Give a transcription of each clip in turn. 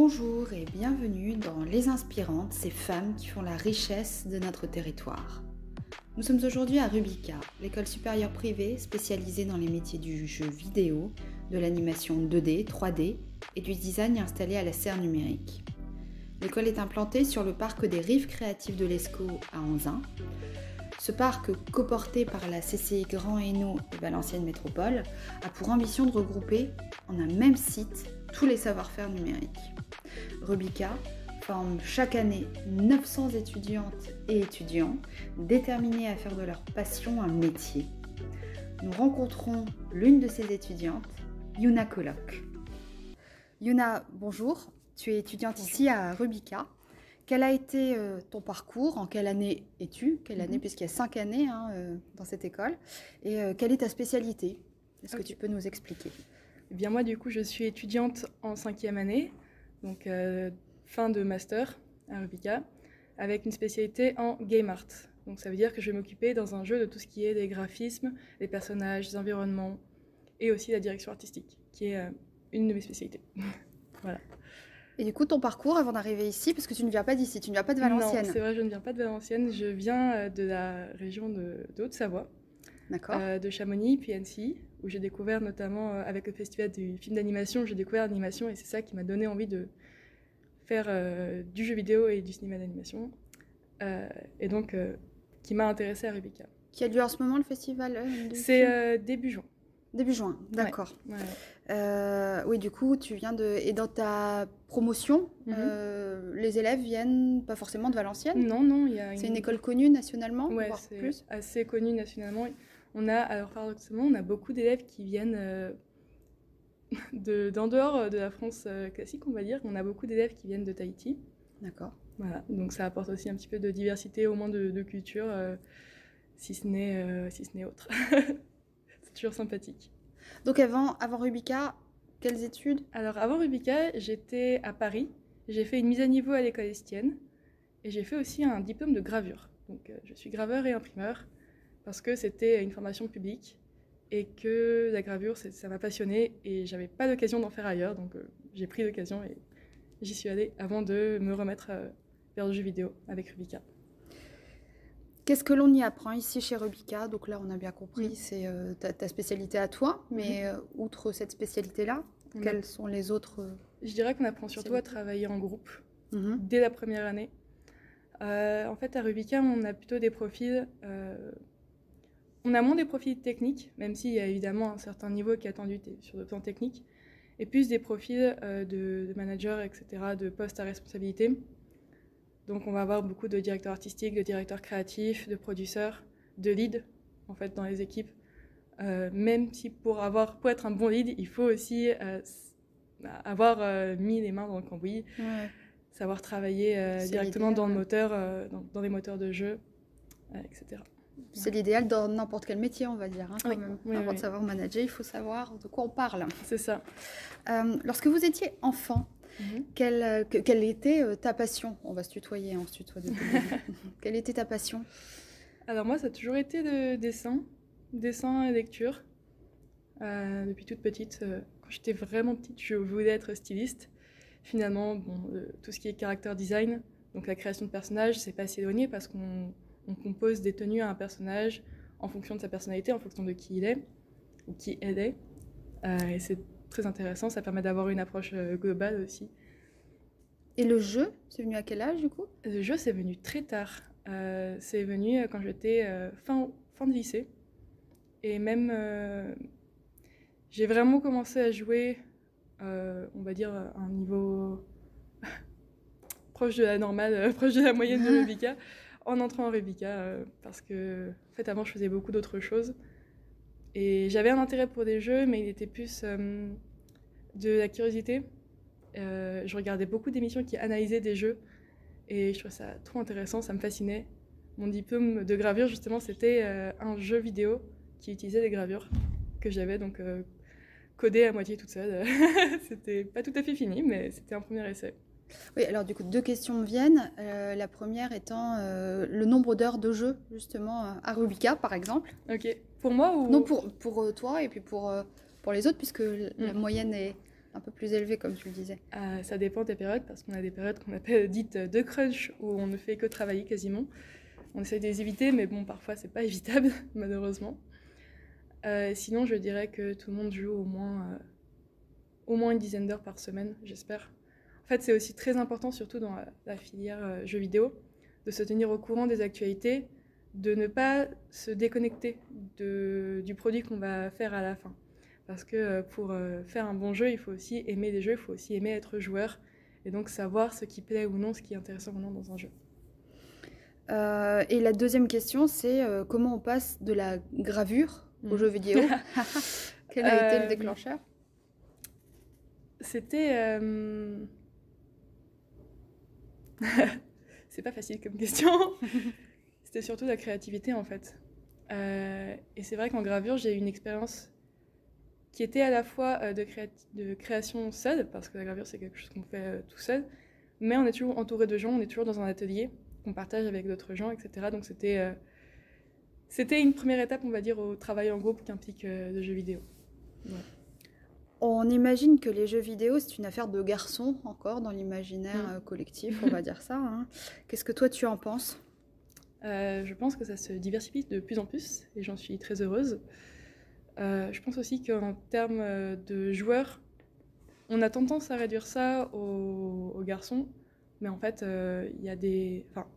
Bonjour et bienvenue dans Les Inspirantes, ces femmes qui font la richesse de notre territoire. Nous sommes aujourd'hui à Rubika, l'école supérieure privée spécialisée dans les métiers du jeu vidéo, de l'animation 2D, 3D et du design installé à la serre numérique. L'école est implantée sur le parc des Rives créatives de l'ESCO à Anzin. Ce parc, coporté par la CCI Grand Hainaut et Valenciennes Métropole, a pour ambition de regrouper en un même site tous les savoir-faire numériques. Rubika forme chaque année 900 étudiantes et étudiants déterminés à faire de leur passion un métier. Nous rencontrons l'une de ces étudiantes, Yuna Kolok. Yuna, bonjour, tu es étudiante ici à Rubika. Quel a été ton parcours? En quelle année es-tu? Quelle année, puisqu'il y a 5 années dans cette école. Et quelle est ta spécialité? Est-ce que tu peux nous expliquer? Eh bien, moi, du coup, je suis étudiante en 5e année, donc fin de master à Rubika, avec une spécialité en game art. Donc ça veut dire que je vais m'occuper dans un jeu de tout ce qui est des graphismes, des personnages, des environnements, et aussi la direction artistique, qui est une de mes spécialités. Voilà. Et du coup, ton parcours avant d'arriver ici, parce que tu ne viens pas d'ici, tu ne viens pas de Valenciennes. Non, c'est vrai, je ne viens pas de Valenciennes, je viens de la région de Haute-Savoie, de Chamonix, puis Annecy, où j'ai découvert notamment, avec le festival du film d'animation, j'ai découvert l'animation, et c'est ça qui m'a donné envie de faire du jeu vidéo et du cinéma d'animation, et donc qui m'a intéressée à Rubika. Qui a lieu en ce moment, le festival C'est début juin. Début juin, d'accord. Ouais. Oui, du coup, tu viens de... Et dans ta promotion, les élèves viennent pas forcément de Valenciennes? Non, C'est une école connue nationalement? Ouais, c'est assez connu nationalement. Alors paradoxalement, on a beaucoup d'élèves qui viennent d'en dehors de la France classique, on va dire. On a beaucoup d'élèves qui viennent de Tahiti. D'accord. Voilà, donc ça apporte aussi un petit peu de diversité, au moins de culture, si ce n'est autre. C'est toujours sympathique. Donc avant Rubika, quelles études? Alors avant Rubika, j'étais à Paris. J'ai fait une mise à niveau à l'école Estienne et j'ai fait aussi un diplôme de gravure. Donc je suis graveur et imprimeur parce que c'était une formation publique et que la gravure, ça m'a passionnée et j'avais pas l'occasion d'en faire ailleurs. Donc j'ai pris l'occasion et j'y suis allée avant de me remettre vers le jeu vidéo avec Rubika. Qu'est-ce que l'on y apprend ici chez Rubika? Donc là, on a bien compris, c'est ta spécialité à toi, mais outre cette spécialité-là, quelles sont les autres Je dirais qu'on apprend surtout à travailler en groupe dès la première année. En fait, à Rubika, on a plutôt des profils... on a moins des profils techniques, même s'il y a évidemment un certain niveau qui est attendu sur le plan technique, et plus des profils de managers, etc., de postes à responsabilité. Donc on va avoir beaucoup de directeurs artistiques, de directeurs créatifs, de producteurs, de leads en fait dans les équipes. Même si pour être un bon lead, il faut aussi avoir mis les mains dans le cambouis, savoir travailler directement dans le moteur, dans les moteurs de jeu, etc. C'est l'idéal dans n'importe quel métier, on va dire. Hein, quand même. Avant de savoir manager, il faut savoir de quoi on parle. C'est ça. Lorsque vous étiez enfant, quelle était ta passion? On va se tutoyer, on se tutoie depuis le début. Quelle était ta passion? Alors moi, ça a toujours été le dessin et lecture. Depuis toute petite, quand j'étais vraiment petite, je voulais être styliste. Finalement, tout ce qui est character design, donc la création de personnages, c'est pas si éloigné parce qu'on compose des tenues à un personnage en fonction de sa personnalité, en fonction de qui il est ou qui elle est. Et c'est très intéressant, ça permet d'avoir une approche globale aussi. Et le jeu, c'est venu à quel âge du coup? Le jeu, c'est venu très tard. C'est venu quand j'étais fin de lycée. Et même, j'ai vraiment commencé à jouer, on va dire, à un niveau proche de la normale, proche de la moyenne de Rubika, en entrant en Rubika, parce que, en fait, avant, je faisais beaucoup d'autres choses. Et j'avais un intérêt pour des jeux, mais il était plus de la curiosité. Je regardais beaucoup d'émissions qui analysaient des jeux, et je trouvais ça trop intéressant, ça me fascinait. Mon diplôme de gravure, justement, c'était un jeu vidéo qui utilisait des gravures que j'avais donc codé à moitié toute seule. C'était pas tout à fait fini, mais c'était un premier essai. Oui, alors du coup, 2 questions me viennent. La première étant le nombre d'heures de jeu, justement, à Rubika, par exemple. Ok. Pour moi ou... Non, pour toi et puis pour les autres, puisque la moyenne est Un peu plus élevé, comme tu le disais. Ça dépend des périodes, parce qu'on a des périodes qu'on appelle dites de crunch, où on ne fait que travailler quasiment. On essaie de les éviter, mais bon, parfois c'est pas évitable, malheureusement. Sinon, je dirais que tout le monde joue au moins une dizaine d'heures par semaine, j'espère. En fait, c'est aussi très important, surtout dans la filière jeux vidéo, de se tenir au courant des actualités, de ne pas se déconnecter du produit qu'on va faire à la fin. Parce que pour faire un bon jeu, il faut aussi aimer les jeux, il faut aussi aimer être joueur, et donc savoir ce qui plaît ou non, ce qui est intéressant ou non dans un jeu. Et la deuxième question, c'est comment on passe de la gravure aux jeux vidéo? Quel a été le déclencheur? C'était... C'est pas facile comme question. C'était surtout la créativité en fait. Et c'est vrai qu'en gravure, j'ai eu une expérience qui était à la fois de création seule, parce que la gravure c'est quelque chose qu'on fait tout seul, mais on est toujours entouré de gens, on est toujours dans un atelier qu'on partage avec d'autres gens, etc. Donc c'était une première étape, on va dire, au travail en groupe qu'implique le jeu vidéo. Ouais. On imagine que les jeux vidéo, c'est une affaire de garçons encore dans l'imaginaire collectif, on va dire ça. Hein. Qu'est-ce que toi tu en penses? Je pense que ça se diversifie de plus en plus et j'en suis très heureuse. Je pense aussi qu'en termes de joueurs, on a tendance à réduire ça aux garçons, mais en fait, il y a des... Enfin,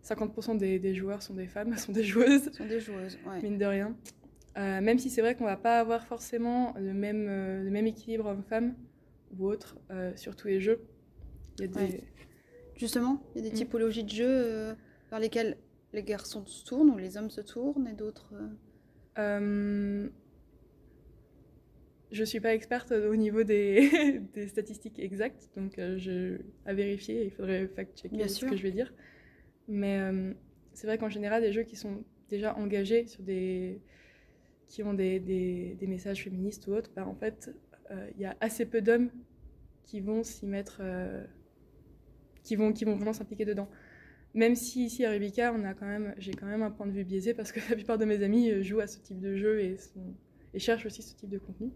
50% des joueurs sont des femmes, sont des joueuses. Sont des joueuses, ouais. Mine de rien. Même si c'est vrai qu'on va pas avoir forcément le même équilibre homme-femme ou autre sur tous les jeux. Il y a des... Ouais. Justement, il y a des typologies de jeux vers lesquels les garçons se tournent ou les hommes se tournent et d'autres... Je suis pas experte au niveau des statistiques exactes, donc à vérifier, il faudrait fact-checker ce que je vais dire. Mais c'est vrai qu'en général, des jeux qui sont déjà engagés sur qui ont des messages féministes ou autres, bah, en fait, il y a assez peu d'hommes qui vont s'y mettre, qui vont vraiment s'impliquer dedans. Même si ici à Rubica, j'ai quand même un point de vue biaisé parce que la plupart de mes amis jouent à ce type de jeu et cherchent aussi ce type de contenu.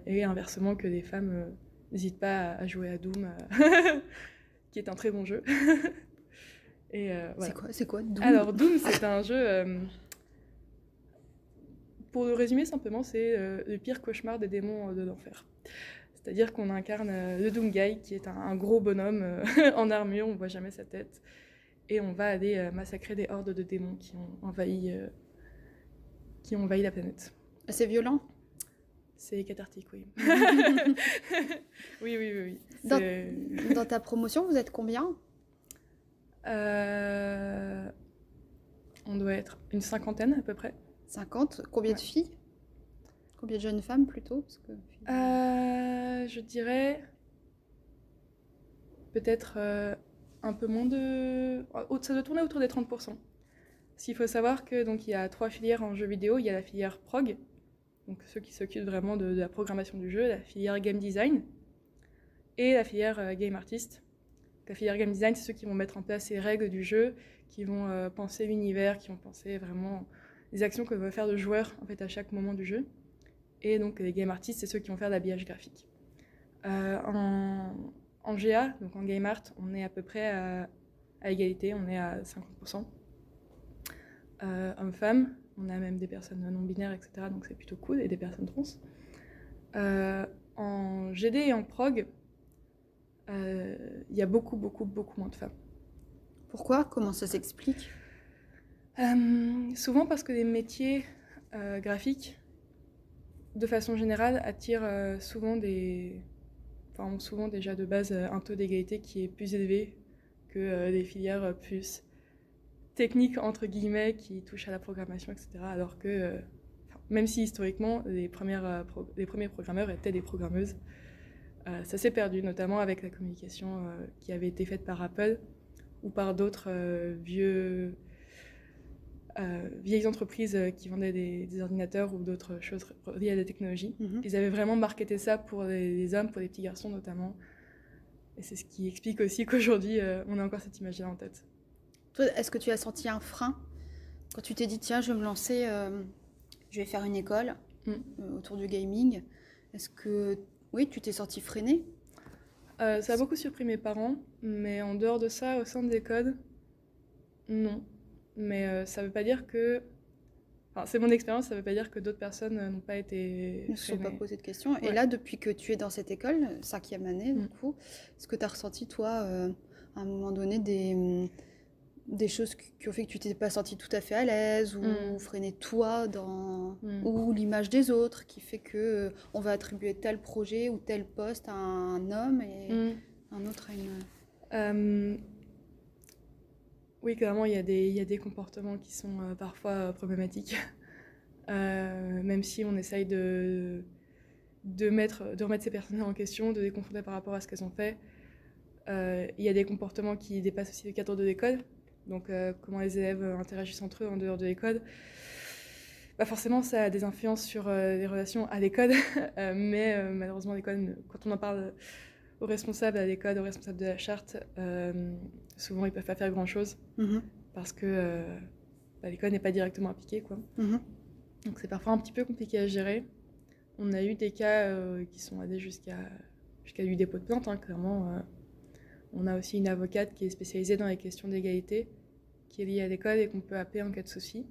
Et inversement, que des femmes n'hésitent pas à jouer à Doom, qui est un très bon jeu. Et, voilà. C'est quoi Doom? Alors Doom, c'est un jeu... pour le résumer simplement, c'est le pire cauchemar des démons de l'enfer. C'est-à-dire qu'on incarne le Doom Guy, qui est un gros bonhomme en armure, on ne voit jamais sa tête. Et on va aller massacrer des hordes de démons qui ont envahi la planète. C'est violent? C'est cathartique, oui. Oui. Dans ta promotion, vous êtes combien? On doit être une 50aine à peu près. 50? Combien de filles? Combien de jeunes femmes plutôt? Parce que... je dirais peut-être un peu moins de... Ça doit tourner autour des 30%. Parce qu'il faut savoir que donc, il y a 3 filières en jeux vidéo. Il y a la filière prog, donc ceux qui s'occupent vraiment de la programmation du jeu, la filière game design et la filière game artist. La filière game design, c'est ceux qui vont mettre en place les règles du jeu, qui vont penser l'univers, qui vont penser vraiment les actions que va faire le joueur en fait, à chaque moment du jeu. Et donc les game artists, c'est ceux qui vont faire l'habillage graphique. En GA, donc en game art, on est à peu près à égalité, on est à 50%. Hommes-femmes, on a même des personnes non-binaires, etc. Donc c'est plutôt cool, et des personnes trans. En GD et en prog, il y a beaucoup moins de femmes. Pourquoi? Comment ça s'explique? Souvent parce que les métiers graphiques, de façon générale, attirent ont souvent déjà de base un taux d'égalité qui est plus élevé que des filières plus techniques, entre guillemets, qui touchent à la programmation, etc. Alors que, même si historiquement, les premiers programmeurs étaient des programmeuses, ça s'est perdu, notamment avec la communication qui avait été faite par Apple ou par d'autres vieilles entreprises qui vendaient des ordinateurs ou d'autres choses liées à la technologie. Ils avaient vraiment marketé ça pour les hommes, pour les petits garçons notamment. Et c'est ce qui explique aussi qu'aujourd'hui, on a encore cette image-là en tête. Toi, est-ce que tu as senti un frein quand tu t'es dit, tiens, je vais me lancer, je vais faire une école autour du gaming? Est-ce que Oui, tu t'es sentie freinée? Ça a beaucoup surpris mes parents, mais en dehors de ça, au sein des codes, non. Mais ça veut pas dire que... Enfin, c'est mon expérience, ça veut pas dire que d'autres personnes n'ont pas été Ne se sont pas freinées. posé de questions. Et Ouais. là, depuis que tu es dans cette école, 5e année, du Mm. coup, est-ce que tu as ressenti, toi, à un moment donné, des choses qui ont fait que tu t'es pas sentie tout à fait à l'aise ou Mm. freiné toi dans Mm. ou l'image des autres qui fait que on va attribuer tel projet ou tel poste à un homme et Mm. un autre à une... Euh, Oui, clairement, il y a des comportements qui sont parfois problématiques. Même si on essaye de remettre ces personnes en question, de les confronter par rapport à ce qu'elles ont fait. Il y a des comportements qui dépassent aussi le cadre de l'école. Donc, comment les élèves interagissent entre eux en dehors de l'école. Bah forcément, ça a des influences sur les relations à l'école. Mais malheureusement, l'école, quand on en parle aux responsables à l'école, aux responsables de la charte, souvent ils peuvent pas faire grand-chose. Parce que l'école n'est pas directement appliquée, quoi. Donc c'est parfois un petit peu compliqué à gérer. On a eu des cas qui sont allés jusqu'à du dépôt de plainte, hein, clairement. On a aussi une avocate qui est spécialisée dans les questions d'égalité, qui est liée à l'école et qu'on peut appeler en cas de souci.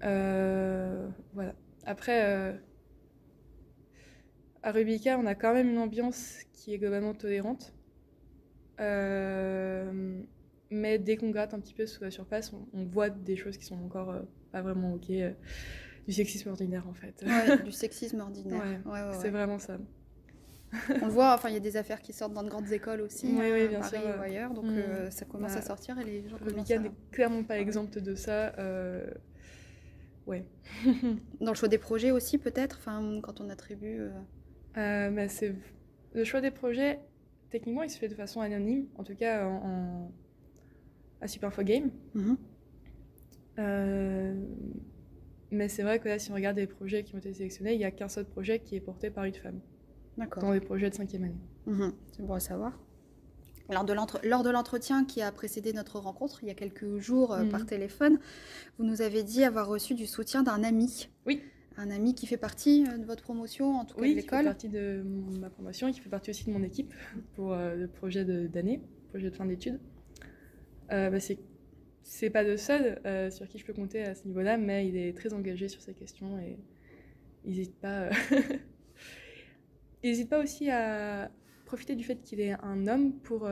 Voilà. Après, à Rubica, on a quand même une ambiance qui est globalement tolérante. Mais dès qu'on gratte un petit peu sous la surface, on voit des choses qui sont encore pas vraiment ok. Du sexisme ordinaire, en fait. Ouais, du sexisme ordinaire. Ouais, c'est vraiment ça. On le voit, enfin, il y a des affaires qui sortent dans de grandes écoles aussi, oui, bien Paris sûr, ou ailleurs, donc ça commence à sortir et les gens commencent Rubica à... n'est clairement pas exempte de ça. Ouais. Dans le choix des projets aussi, peut-être, enfin, quand on attribue... Bah, c'est... Le choix des projets, techniquement, il se fait de façon anonyme, en tout cas à Superinfo Game. Mais c'est vrai que là, si on regarde les projets qui ont été sélectionnés, il n'y a qu'un seul projet qui est porté par une femme. D'accord. Dans les projets de 5e année. C'est bon à savoir. Lors de l'entretien qui a précédé notre rencontre, il y a quelques jours par téléphone, vous nous avez dit avoir reçu du soutien d'un ami. Oui. Un ami qui fait partie de votre promotion, en tout cas de l'école. Oui, qui fait partie de ma promotion et qui fait partie aussi de mon équipe pour le projet d'année, projet de fin d'études. C'est pas le seul sur qui je peux compter à ce niveau-là, mais il est très engagé sur ces questions et il n'hésite pas. Il n'hésite pas aussi à profiter du fait qu'il est un homme pour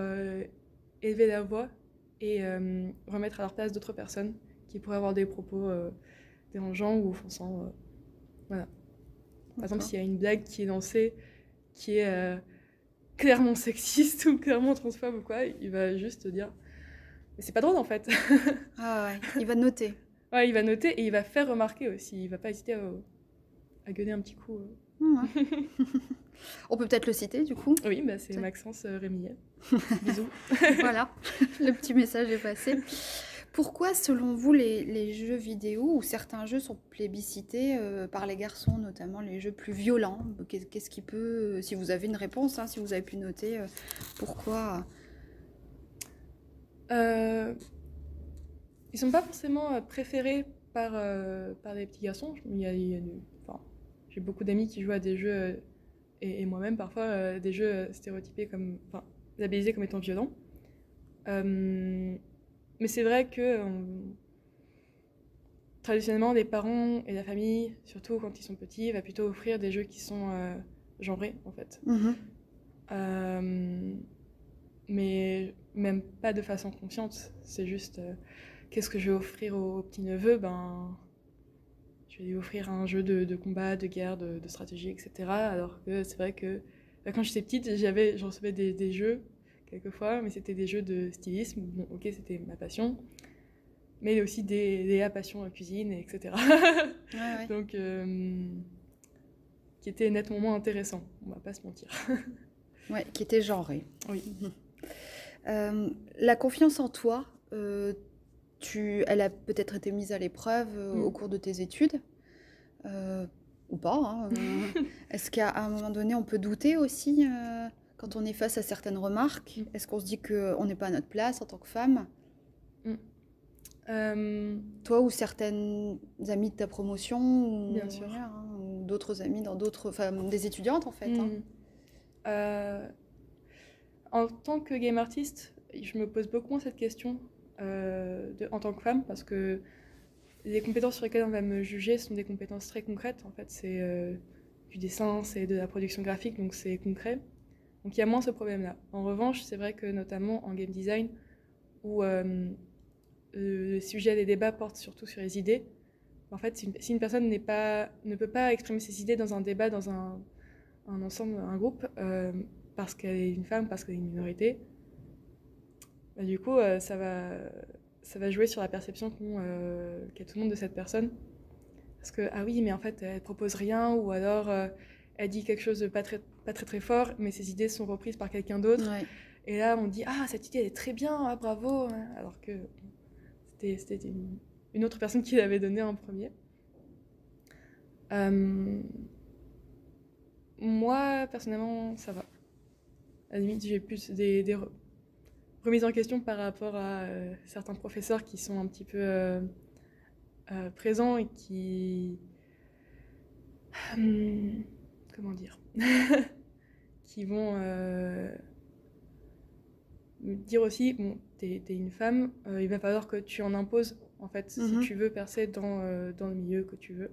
élever la voix et remettre à leur place d'autres personnes qui pourraient avoir des propos dérangeants ou offensants. Voilà. Par exemple, s'il y a une blague qui est lancée qui est clairement sexiste ou clairement transphobe ou quoi, il va juste dire mais c'est pas drôle en fait. Ah ouais, il va noter. Ouais, il va noter et il va faire remarquer aussi. Il va pas hésiter à gueuler un petit coup. On peut peut-être le citer du coup. Oui, bah, c'est Maxence Rémillet. Bisous. Voilà, le petit message est passé. Pourquoi, selon vous, les jeux vidéo ou certains jeux sont plébiscités par les garçons, notamment les jeux plus violents? Qu'est-ce qui peut, si vous avez une réponse, hein, si vous avez pu noter, pourquoi? Ils sont pas forcément préférés par les petits garçons. J'ai beaucoup d'amis qui jouent à des jeux, et moi-même parfois, des jeux stéréotypés labellisés comme étant violents. Mais c'est vrai que traditionnellement, les parents et la famille, surtout quand ils sont petits, va plutôt offrir des jeux qui sont genrés, en fait. Mais même pas de façon consciente. C'est juste, qu'est-ce que je vais offrir au petit-neveu? Je vais lui offrir un jeu de combat, de guerre, de stratégie, etc. Alors que c'est vrai que quand j'étais petite, je recevais des jeux quelquefois, mais c'était des jeux de stylisme. Bon, ok, c'était ma passion, mais il y a aussi des passions en cuisine, etc. Ouais. Donc, qui étaient nettement moins intéressants, on va pas se mentir. Ouais, qui était genré. Oui. La confiance en toi, elle a peut-être été mise à l'épreuve au cours de tes études, ou pas. Hein, est-ce qu'à un moment donné, on peut douter aussi quand on est face à certaines remarques? Est-ce qu'on se dit qu'on n'est pas à notre place en tant que femme? Toi ou certaines amies de ta promotion, Bien sûr. ou d'autres amis dans d'autres, enfin des étudiantes en fait. Hein. En tant que game artiste, je me pose beaucoup moins cette question en tant que femme, parce que les compétences sur lesquelles on va me juger sont des compétences très concrètes. En fait, c'est du dessin, c'est de la production graphique, donc c'est concret. Donc il y a moins ce problème-là. En revanche, c'est vrai que notamment en game design, où le sujet des débats porte surtout sur les idées, en fait, si une personne ne peut pas exprimer ses idées dans un débat, dans un ensemble, un groupe, parce qu'elle est une femme, parce qu'elle est une minorité, bah, du coup, ça va jouer sur la perception qu'a tout le monde de cette personne. Parce que, ah oui, mais en fait, elle propose rien, ou alors elle dit quelque chose de pas très fort, mais ses idées sont reprises par quelqu'un d'autre. Ouais. Et là, on dit, ah, cette idée, elle est très bien, ah, bravo. Alors que c'était une autre personne qui l'avait donnée en premier. Moi, personnellement, ça va. À la limite, j'ai plus des remises en question par rapport à certains professeurs qui sont un petit peu présents et qui... comment dire qui vont dire aussi, bon, t'es une femme, il va falloir que tu en imposes, en fait, si tu veux percer dans le milieu que tu veux.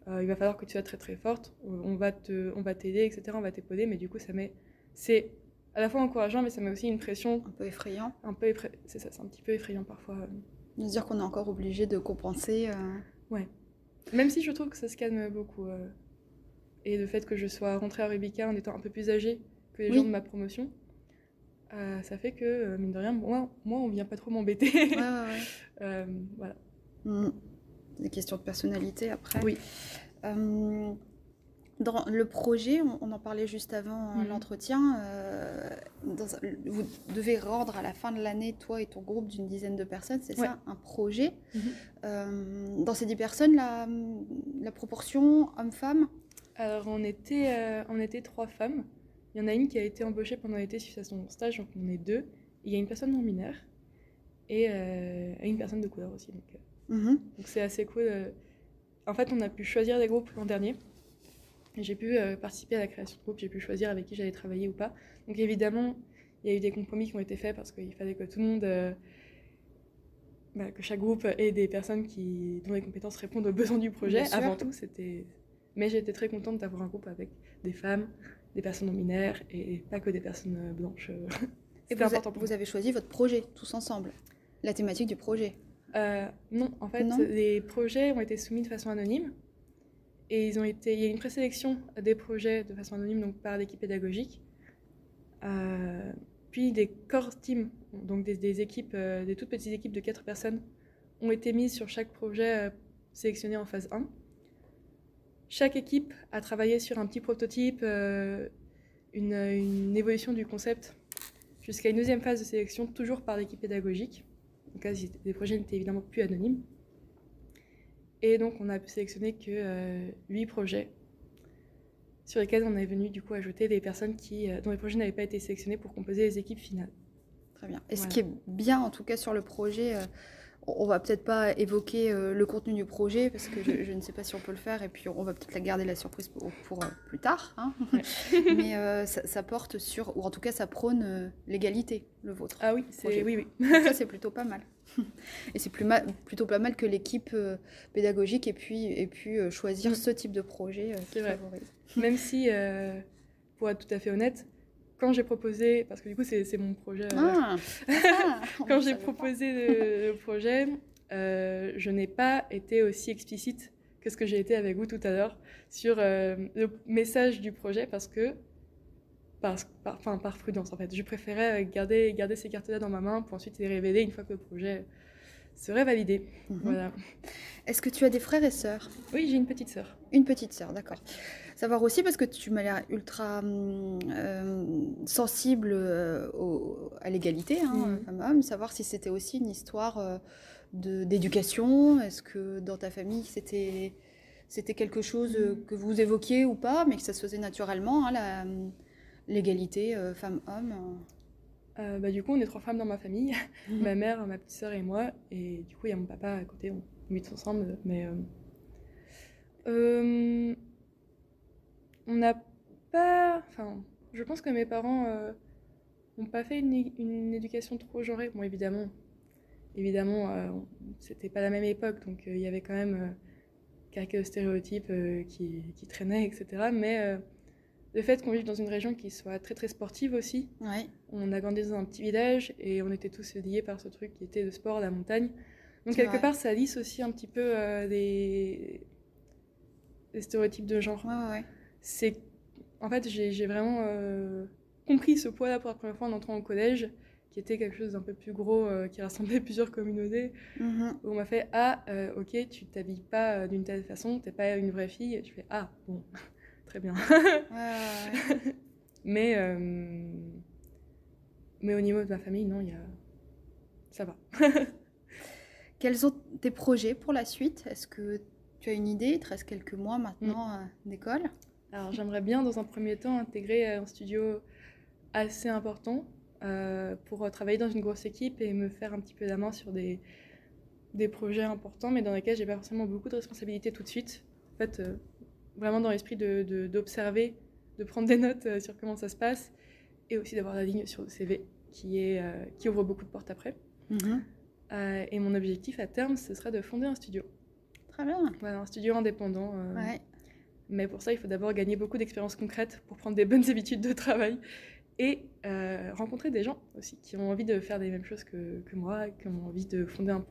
Il va falloir que tu sois très très forte, on va t'aider, etc., on va t'épauler, mais du coup, c'est à la fois encourageant, mais ça met aussi une pression... Un peu effrayant. C'est ça, c'est un petit peu effrayant parfois. De se dire qu'on est encore obligé de compenser. Ouais. Même si je trouve que ça se calme beaucoup. Et le fait que je sois rentrée à Rubica en étant un peu plus âgée que les gens de ma promotion, ça fait que, mine de rien, moi on vient pas trop m'embêter. Ouais. Voilà. Des questions de personnalité après. Oui. Dans le projet, on en parlait juste avant l'entretien, vous devez rendre à la fin de l'année, toi et ton groupe d'une dizaine de personnes, c'est ça, un projet. Dans ces 10 personnes, la proportion homme-femme? Alors on était 3 femmes. Il y en a une qui a été embauchée pendant l'été suite à son stage, donc on est 2. Il y a une personne non binaire et une personne de couleur aussi. Donc c'est assez cool. En fait, on a pu choisir des groupes l'an dernier. J'ai pu participer à la création de groupe, j'ai pu choisir avec qui j'allais travailler ou pas. Donc évidemment, il y a eu des compromis qui ont été faits parce qu'il fallait que tout le monde, que chaque groupe ait des personnes dont les compétences répondent aux besoins du projet. Avant tout, mais j'étais très contente d'avoir un groupe avec des femmes, des personnes non binaires et pas que des personnes blanches. Et vous avez choisi votre projet tous ensemble, la thématique du projet? Non, en fait, les projets ont été soumis de façon anonyme. Et il y a une présélection des projets de façon anonyme, donc par l'équipe pédagogique. Puis des core teams, donc des équipes, des toutes petites équipes de 4 personnes, ont été mises sur chaque projet sélectionné en phase 1. Chaque équipe a travaillé sur un petit prototype, une évolution du concept, jusqu'à une deuxième phase de sélection, toujours par l'équipe pédagogique. Donc là, les projets n'étaient évidemment plus anonymes. Et donc, on a pu sélectionner que 8 projets sur lesquels on est venu du coup ajouter des personnes dont les projets n'avaient pas été sélectionnés pour composer les équipes finales. Très bien. Et ce qui est bien, en tout cas, sur le projet, on va peut-être pas évoquer le contenu du projet parce que je ne sais pas si on peut le faire et puis on va peut-être garder la surprise pour plus tard. Hein. Mais ça porte sur, ou en tout cas, ça prône l'égalité, le vôtre. Ah oui, oui. Donc ça, c'est plutôt pas mal. Et c'est plutôt pas mal que l'équipe pédagogique ait pu choisir ce type de projet qui favorise. Même si, pour être tout à fait honnête, quand j'ai proposé, parce que du coup c'est mon projet, quand j'ai proposé le projet, je n'ai pas été aussi explicite que ce que j'ai été avec vous tout à l'heure sur le message du projet parce que, par prudence en fait, je préférais garder ces cartes-là dans ma main pour ensuite les révéler une fois que le projet serait validé. Voilà. Est-ce que tu as des frères et sœurs? Oui, j'ai une petite sœur. Une petite sœur, d'accord. Savoir aussi, parce que tu m'as l'air ultra sensible à l'égalité, femme-homme, savoir si c'était aussi une histoire d'éducation. Est-ce que dans ta famille, c'était quelque chose que vous évoquiez ou pas, mais que ça se faisait naturellement, l'égalité femme-homme? Du coup, on est 3 femmes dans ma famille, ma mère, ma petite sœur et moi, et du coup, il y a mon papa à côté, on est ensemble, mais On n'a pas... Enfin, je pense que mes parents n'ont pas fait une éducation trop genrée. Bon, évidemment, c'était pas la même époque, donc il y avait quand même quelques stéréotypes qui traînaient, etc. Mais le fait qu'on vive dans une région qui soit très très sportive aussi, Ouais. on a grandi dans un petit village et on était tous liés par ce truc qui était le sport, la montagne. Donc C'est quelque vrai. part, ça lisse aussi un petit peu des stéréotypes de genre. Ouais. C'est... En fait, j'ai vraiment compris ce poids-là pour la première fois en entrant au collège, qui était quelque chose d'un peu plus gros, qui rassemblait plusieurs communautés, Mhm. où on m'a fait « Ah, ok, tu t'habilles pas d'une telle façon, t'es pas une vraie fille. » Je fais « Ah, bon, très bien. » Ouais. Mais au niveau de ma famille, non, ça va. Quels sont tes projets pour la suite? Est-ce que tu as une idée? Il te reste quelques mois maintenant d'école. Alors j'aimerais bien dans un premier temps intégrer un studio assez important pour travailler dans une grosse équipe et me faire un petit peu la main sur des projets importants, mais dans lesquels j'ai pas forcément beaucoup de responsabilités tout de suite. En fait, vraiment dans l'esprit d'observer, de prendre des notes sur comment ça se passe, et aussi d'avoir la ligne sur le CV qui ouvre beaucoup de portes après. Mhm. Et mon objectif à terme, ce serait de fonder un studio. Très bien. Voilà, un studio indépendant. Ouais. Mais pour ça, il faut d'abord gagner beaucoup d'expériences concrètes pour prendre des bonnes habitudes de travail et rencontrer des gens aussi qui ont envie de faire les mêmes choses que moi, qui ont envie de fonder un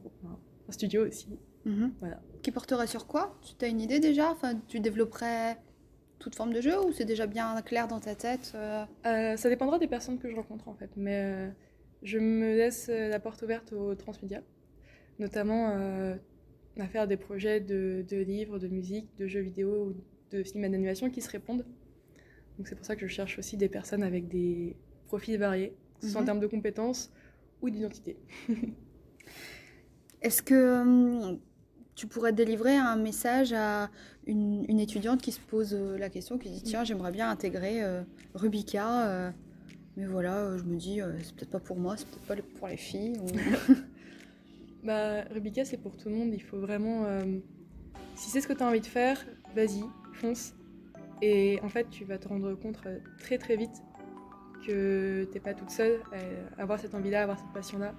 studio aussi. Mhm. Voilà. Qui porterait sur quoi? Tu as une idée déjà? Enfin, tu développerais toute forme de jeu ou c'est déjà bien clair dans ta tête? Ça dépendra des personnes que je rencontre en fait, mais je me laisse la porte ouverte aux transmédia, notamment à faire des projets de livres, de musique, de jeux vidéo ou de films d'animation qui se répondent. Donc c'est pour ça que je cherche aussi des personnes avec des profils variés, que ce soit en termes de compétences ou d'identité. Est-ce que tu pourrais délivrer un message à une étudiante qui se pose la question, qui dit tiens, j'aimerais bien intégrer Rubika, mais voilà, je me dis c'est peut-être pas pour moi, c'est peut-être pas pour les filles. Ou... Bah, Rubika, c'est pour tout le monde. Il faut vraiment. Si c'est ce que tu as envie de faire, vas-y, fonce. Et en fait, tu vas te rendre compte très très vite que t'es pas toute seule à avoir cette envie-là, à avoir cette passion-là.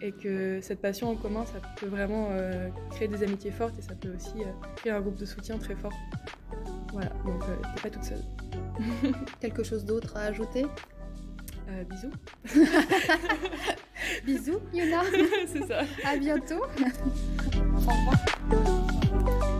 Et que cette passion en commun, ça peut vraiment créer des amitiés fortes et ça peut aussi créer un groupe de soutien très fort. Voilà, donc t'es pas toute seule. Quelque chose d'autre à ajouter? Bisous. Bisous, Yuna. C'est ça. À bientôt. Au revoir.